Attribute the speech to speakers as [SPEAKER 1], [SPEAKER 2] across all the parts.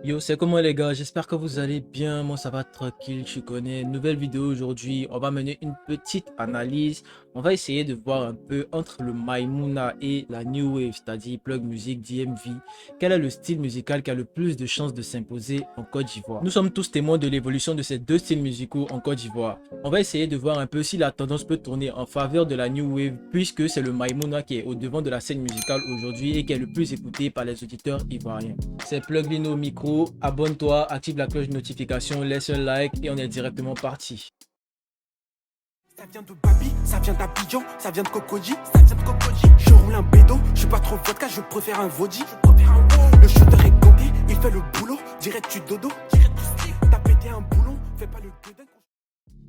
[SPEAKER 1] Yo, c'est comment les gars? J'espère que vous allez bien. Moi, ça va tranquille. Tu connais. Nouvelle vidéo aujourd'hui. On va mener une petite analyse. On va essayer de voir un peu entre le Maimouna et la New Wave, c'est-à-dire Plug Music, DMV. Quel est le style musical qui a le plus de chances de s'imposer en Côte d'Ivoire? Nous sommes tous témoins de l'évolution de ces deux styles musicaux en Côte d'Ivoire. On va essayer de voir un peu si la tendance peut tourner en faveur de la New Wave, puisque c'est le Maimouna qui est au devant de la scène musicale aujourd'hui et qui est le plus écouté par les auditeurs ivoiriens. C'est Pluglin au micro, abonne-toi, active la cloche de notification, laisse un like et on est directement parti.
[SPEAKER 2] Ça vient de Babi, ça vient d'Abidjan, ça vient de Kokodji, ça vient de Kokodji. Je roule un bédo, je suis pas trop vodka, je préfère un Vodji. Le shooter est ganté, il fait le boulot, dirais tu dodo. T'as pété un boulon, fais pas le gueudin.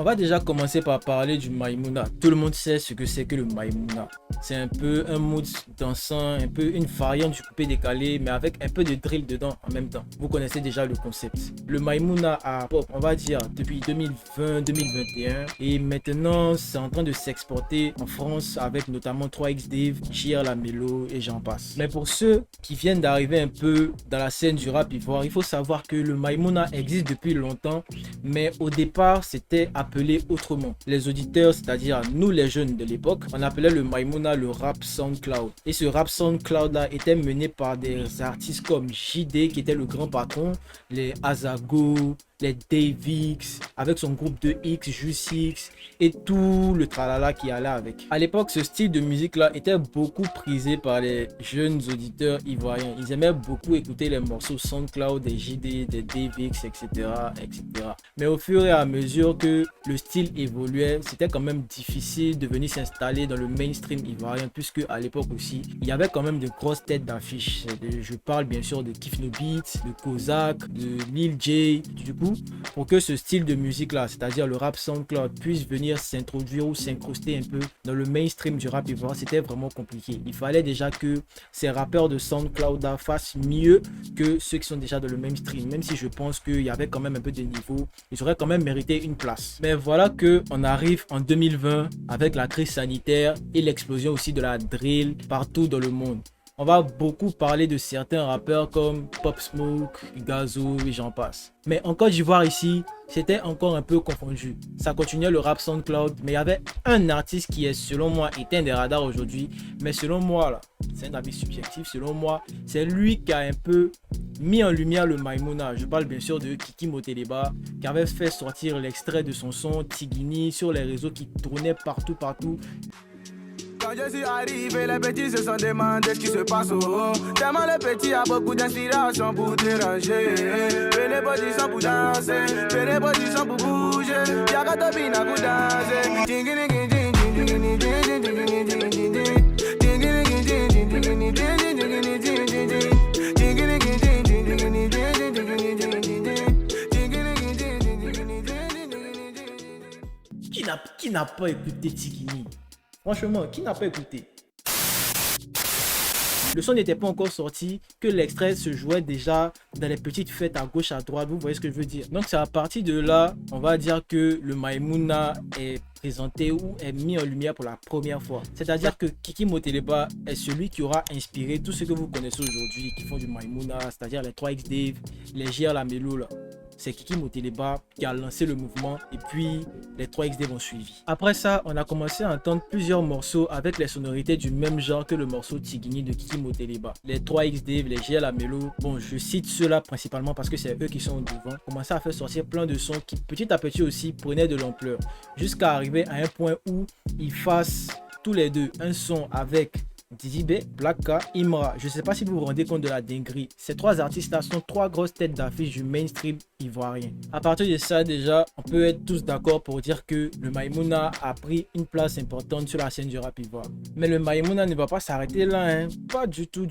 [SPEAKER 1] On va déjà commencer par parler du Maimouna. Tout le monde sait ce que c'est que le Maimouna. C'est un peu un mood dansant, un peu une variante du coupé décalé, mais avec un peu de drill dedans en même temps. Vous connaissez déjà le concept. Le Maimouna a pop, on va dire, depuis 2020-2021. Et maintenant, c'est en train de s'exporter en France avec notamment 3X Dave, JR La Mélo et j'en passe. Mais pour ceux qui viennent d'arriver un peu dans la scène du rap ivoire, il faut savoir que le Maimouna existe depuis longtemps, mais au départ, c'était appelé autrement. Les auditeurs, c'est-à-dire nous les jeunes de l'époque, on appelait le Maimouna le rap SoundCloud. Et ce rap SoundCloud là était mené par des artistes comme JD qui était le grand patron, les Azago, les Davix, avec son groupe de X, Jusix et tout le tralala qui allait avec. À l'époque, ce style de musique là était beaucoup prisé par les jeunes auditeurs ivoiriens. Ils aimaient beaucoup écouter les morceaux SoundCloud des JD, des Davix, etc., etc. Mais au fur et à mesure que le style évoluait, c'était quand même difficile de venir s'installer dans le mainstream ivoirien, puisque à l'époque aussi, il y avait quand même de grosses têtes d'affiche. Je parle bien sûr de Kif No Beats, de Kozak, de Lil J. Du coup, pour que ce style de musique là, c'est-à-dire le rap SoundCloud, puisse venir s'introduire ou s'incruster un peu dans le mainstream du rap ivoirien, c'était vraiment compliqué. Il fallait déjà que ces rappeurs de SoundCloud là fassent mieux que ceux qui sont déjà dans le mainstream, même si je pense qu'il y avait quand même un peu de niveau, ils auraient quand même mérité une place. Mais voilà que on arrive en 2020 avec la crise sanitaire et l'explosion aussi de la drill partout dans le monde. On va beaucoup parler de certains rappeurs comme Pop Smoke, Gazo et j'en passe. Mais en Côte d'Ivoire ici, c'était encore un peu confondu. Ça continuait le rap SoundCloud, mais il y avait un artiste qui est selon moi éteint des radars aujourd'hui. Mais selon moi, là, c'est un avis subjectif, selon moi, c'est lui qui a un peu mis en lumière le Maimouna. Je parle bien sûr de Kiki Moteleba, qui avait fait sortir l'extrait de son son Tigini sur les réseaux qui tournait partout.
[SPEAKER 3] Quand je suis arrivé, les petits se sont demandé ce qui se passe au haut. Tellement les petits a beaucoup d'inspiration pour déranger. Fais les positions pour danser, fais les positions pour bouger. Y'a qu'à te bina pour danser.
[SPEAKER 1] Qui n'a pas écouté Tigini? Franchement, qui n'a pas écouté? Le son n'était pas encore sorti, que l'extrait se jouait déjà dans les petites fêtes à gauche, à droite, vous voyez ce que je veux dire. Donc c'est à partir de là, on va dire que le Maimouna est présenté ou est mis en lumière pour la première fois. C'est-à-dire que Kiki Moteleba est celui qui aura inspiré tout ce que vous connaissez aujourd'hui, qui font du Maimouna, c'est-à-dire les 3X Dave, les JR La Mélo là. C'est Kiki Moteleba qui a lancé le mouvement et puis les 3XD vont suivi. Après ça, on a commencé à entendre plusieurs morceaux avec les sonorités du même genre que le morceau Tigini de Kiki Moteleba. Les 3XD, les GL La Mélo, bon, je cite ceux-là principalement parce que c'est eux qui sont au devant. Commençaient à faire sortir plein de sons qui petit à petit aussi prenaient de l'ampleur jusqu'à arriver à un point où ils fassent tous les deux un son avec Didi B, Black K, Imra. Je sais pas si vous vous rendez compte de la dinguerie. Ces trois artistes là sont trois grosses têtes d'affiche du mainstream ivoirien. À partir de ça déjà, on peut être tous d'accord pour dire que le Maimouna a pris une place importante sur la scène du rap ivoire. Mais le Maimouna ne va pas s'arrêter là, hein. Pas du tout.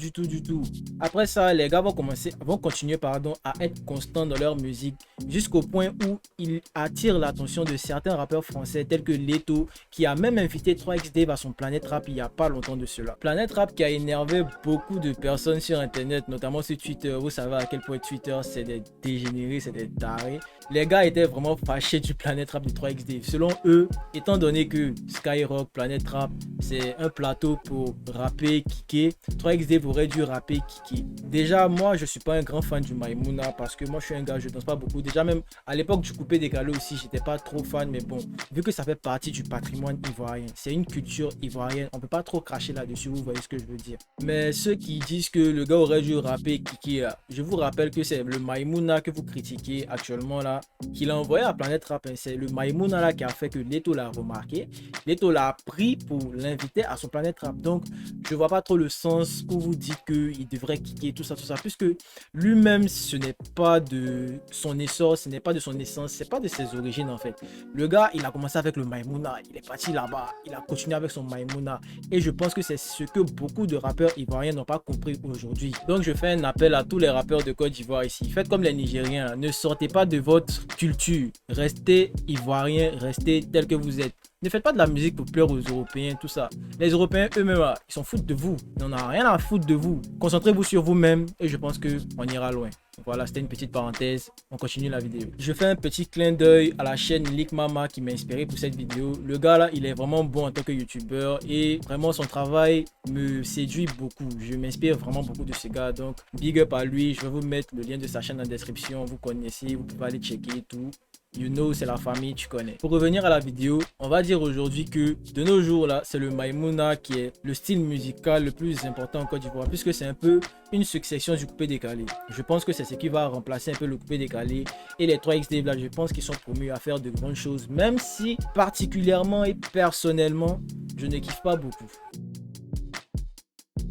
[SPEAKER 1] Après ça, les gars vont continuer à être constants dans leur musique jusqu'au point où ils attirent l'attention de certains rappeurs français tels que Leto, qui a même invité 3X Dave à son Planète Rap il y a pas longtemps de cela. Planet Rap qui a énervé beaucoup de personnes sur internet, notamment sur Twitter. Vous savez à quel point Twitter c'est des dégénérés, c'est des tarés. Les gars étaient vraiment fâchés du Planet Rap de 3XD. Selon eux, étant donné que Skyrock, Planet Rap, c'est un plateau pour rapper, kicker, 3XD aurait dû rapper, kicker. Déjà, moi, je suis pas un grand fan du Maïmouna parce que moi, je suis un gars, je danse pas beaucoup. Déjà, même à l'époque du coupé décalé aussi, j'étais pas trop fan, mais bon, vu que ça fait partie du patrimoine ivoirien, c'est une culture ivoirienne, on peut pas trop cracher là-dessus, vous voyez ce que je veux dire. Mais ceux qui disent que le gars aurait dû rapper, kicker, je vous rappelle que c'est le Maïmouna que vous critiquez actuellement là, qu'il a envoyé à Planet Rap. C'est le Maïmouna là qui a fait que Leto l'a remarqué. Leto l'a pris pour l'inviter à son Planet Rap. Donc, je vois pas trop le sens où vous dites qu'il devrait kicker tout ça, puisque lui-même, ce n'est pas de son essor, ce n'est pas de son essence, c'est pas de ses origines en fait. Le gars, il a commencé avec le Maïmouna, il est parti là-bas, il a continué avec son Maïmouna. Et je pense que c'est ce que beaucoup de rappeurs ivoiriens n'ont pas compris aujourd'hui. Donc, je fais un appel à tous les rappeurs de Côte d'Ivoire ici. Faites comme les Nigériens, ne sortez pas de votre culture, restez ivoirien, restez tel que vous êtes. Ne faites pas de la musique pour plaire aux Européens, tout ça. Les Européens eux-mêmes, ils s'en foutent de vous. Ils n'en ont rien à foutre de vous. Concentrez-vous sur vous-même et je pense qu'on ira loin. Voilà, c'était une petite parenthèse. On continue la vidéo. Je fais un petit clin d'œil à la chaîne Lick Mama qui m'a inspiré pour cette vidéo. Le gars là, il est vraiment bon en tant que youtubeur et vraiment son travail me séduit beaucoup. Je m'inspire vraiment beaucoup de ce gars. Donc, big up à lui. Je vais vous mettre le lien de sa chaîne en description. Vous connaissez, vous pouvez aller checker tout. You know, c'est la famille, tu connais. Pour revenir à la vidéo, on va dire aujourd'hui que de nos jours là, c'est le Maïmouna qui est le style musical le plus important en Côte d'Ivoire, puisque c'est un peu une succession du coupé décalé. Je pense que c'est ce qui va remplacer un peu le coupé décalé. Et les 3XD là, je pense qu'ils sont promus à faire de grandes choses, même si particulièrement et personnellement, je ne kiffe pas beaucoup.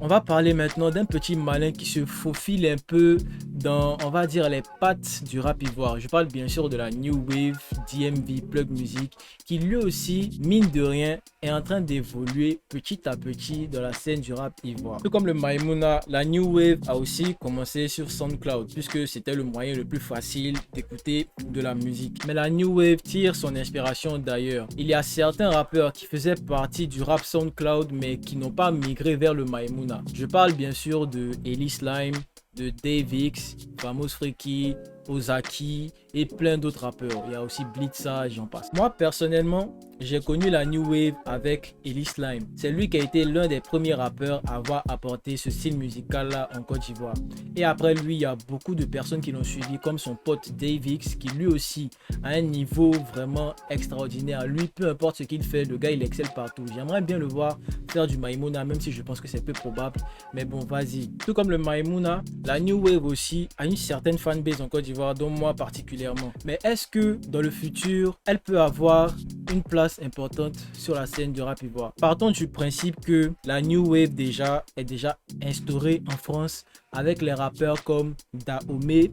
[SPEAKER 1] On va parler maintenant d'un petit malin qui se faufile un peu dans, on va dire, les pattes du rap ivoire. Je parle bien sûr de la New Wave, DMV, Plug Music, qui lui aussi, mine de rien, est en train d'évoluer petit à petit dans la scène du rap ivoire. Tout comme le Maïmouna, la New Wave a aussi commencé sur SoundCloud, puisque c'était le moyen le plus facile d'écouter de la musique. Mais la New Wave tire son inspiration d'ailleurs. Il y a certains rappeurs qui faisaient partie du rap SoundCloud, mais qui n'ont pas migré vers le Maïmouna. Je parle bien sûr de Ellie Slime, de Dave X, Famous Freaky, Ozaki et plein d'autres rappeurs. Il y a aussi Blitza, j'en passe. Moi personnellement, j'ai connu la New Wave avec Ellie Slime. C'est lui qui a été l'un des premiers rappeurs à avoir apporté ce style musical là en Côte d'Ivoire. Et après lui, il y a beaucoup de personnes qui l'ont suivi, comme son pote Dave X, qui lui aussi a un niveau vraiment extraordinaire. Lui, peu importe ce qu'il fait, le gars il excelle partout. J'aimerais bien le voir faire du Maïmouna, même si je pense que c'est peu probable. Mais bon, vas-y. Tout comme le Maïmouna, la New Wave aussi a une certaine fanbase en Côte d'Ivoire, dont moi particulièrement. Mais est-ce que dans le futur, elle peut avoir une place importante sur la scène du rap ivoire? Partons du principe que la New Wave est déjà instaurée en France avec les rappeurs comme Dahomey,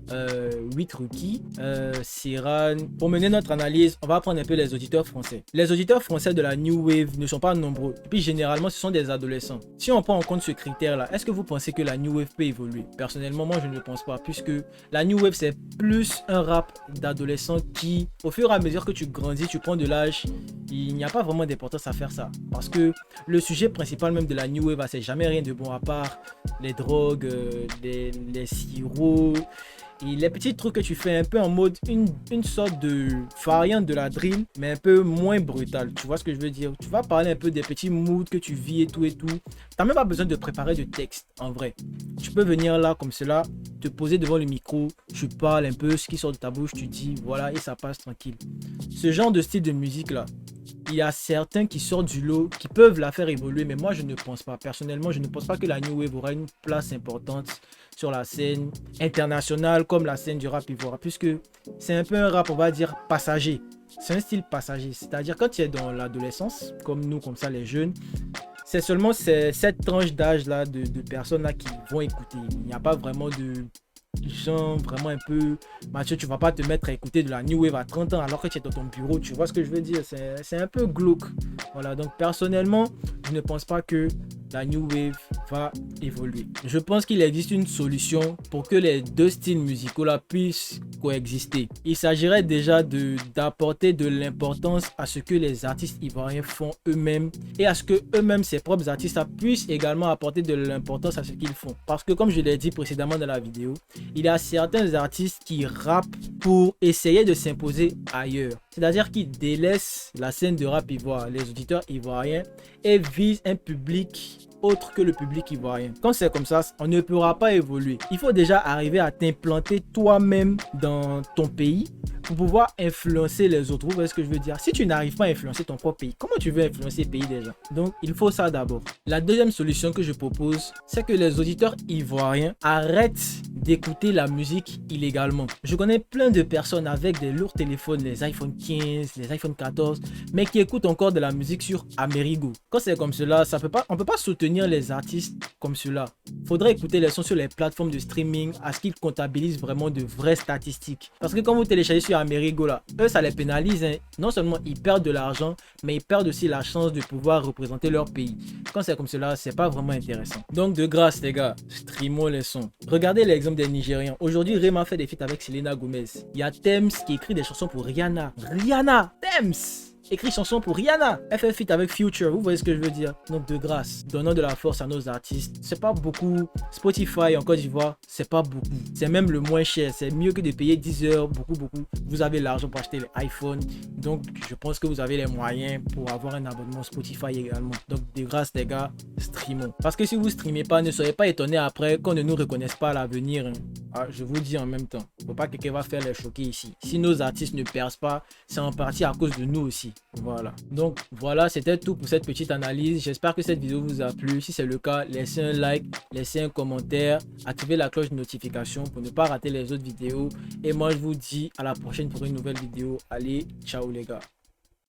[SPEAKER 1] 8 Rookie, Siran. Pour mener notre analyse, on va prendre un peu les auditeurs français. Les auditeurs français de la New Wave ne sont pas nombreux. Et puis généralement, ce sont des adolescents. Si on prend en compte ce critère-là, est-ce que vous pensez que la New Wave peut évoluer? Personnellement, moi, je ne le pense pas, puisque la New Wave, c'est plus un rap d'adolescents qui, au fur et à mesure que tu grandis, tu prends de l'âge, il n'y a pas vraiment d'importance à faire ça. Parce que le sujet principal même de la New Wave, c'est jamais rien de bon à part les drogues, les sirops et les petits trucs que tu fais un peu en mode une sorte de variante de la drill, mais un peu moins brutal. Tu vois ce que je veux dire? Tu vas parler un peu des petits moods que tu vis et tout. T'as même pas besoin de préparer de texte en vrai. Tu peux venir là comme cela, te poser devant le micro, tu parles un peu ce qui sort de ta bouche, tu dis voilà et ça passe tranquille. Ce genre de style de musique là, il y a certains qui sortent du lot, qui peuvent la faire évoluer, mais moi je ne pense pas. Personnellement, je ne pense pas que la New Wave aura une place importante sur la scène internationale comme la scène du rap ivoire, puisque c'est un peu un rap, on va dire, passager. C'est un style passager, c'est-à-dire quand tu es dans l'adolescence, comme nous, comme ça les jeunes, c'est seulement cette tranche d'âge là de personnes là qui vont écouter. Il n'y a pas vraiment de gens vraiment un peu Mathieu, tu vas pas te mettre à écouter de la New Wave à 30 ans alors que tu es dans ton bureau, tu vois ce que je veux dire, c'est un peu glauque. Voilà, donc personnellement je je ne pense pas que la New Wave va évoluer. Je pense qu'il existe une solution pour que les deux styles musicaux là puissent coexister. Il s'agirait déjà d'apporter de l'importance à ce que les artistes ivoiriens font eux-mêmes et à ce que eux-mêmes, ces propres artistes, puissent également apporter de l'importance à ce qu'ils font. Parce que comme je l'ai dit précédemment dans la vidéo, il y a certains artistes qui rappent pour essayer de s'imposer ailleurs. C'est-à-dire qu'ils délaissent la scène de rap ivoire, les auditeurs ivoiriens, et visent un public autre que le public ivoirien. Quand c'est comme ça, on ne pourra pas évoluer. Il faut déjà arriver à t'implanter toi-même dans ton pays pour pouvoir influencer les autres. Vous voyez ce que je veux dire? Si tu n'arrives pas à influencer ton propre pays, comment tu veux influencer le pays des gens? Donc, il faut ça d'abord. La deuxième solution que je propose, c'est que les auditeurs ivoiriens arrêtent d'écouter la musique illégalement. Je connais plein de personnes avec des lourds téléphones, les iPhone 15, les iPhone 14, mais qui écoutent encore de la musique sur Amerigo. Quand c'est comme cela, on peut pas soutenir les artistes comme cela. Faudrait écouter les sons sur les plateformes de streaming à ce qu'ils comptabilisent vraiment de vraies statistiques. Parce que quand vous téléchargez sur Amerigo là, eux ça les pénalise. Non seulement ils perdent de l'argent, mais ils perdent aussi la chance de pouvoir représenter leur pays. Quand c'est comme cela, c'est pas vraiment intéressant. Donc de grâce les gars, streamons les sons. Regardez l'exemple des Nigérians. Aujourd'hui, Rema fait des feats avec Selena Gomez. Il y a Tems qui écrit des chansons pour Rihanna. Tems écrit chanson pour Rihanna. Elle fait feat avec Future. Vous voyez ce que je veux dire? Donc de grâce, donnons de la force à nos artistes. C'est pas beaucoup. Spotify en Côte d'Ivoire, c'est pas beaucoup. C'est même le moins cher. C'est mieux que de payer 10 heures. Beaucoup. Vous avez l'argent pour acheter l'iPhone. Donc je pense que vous avez les moyens pour avoir un abonnement Spotify également. Donc de grâce les gars, streamons. Parce que si vous streamez pas, ne soyez pas étonnés après qu'on ne nous reconnaisse pas à l'avenir. Ah, je vous dis en même temps, faut pas que quelqu'un va faire les choquer ici. Si nos artistes ne percent pas, c'est en partie à cause de nous aussi. Voilà. Donc voilà, c'était tout pour cette petite analyse. J'espère que cette vidéo vous a plu. Si c'est le cas, laissez un like, laissez un commentaire, activez la cloche de notification pour ne pas rater les autres vidéos. Et moi, je vous dis à la prochaine pour une nouvelle vidéo. Allez, ciao les gars.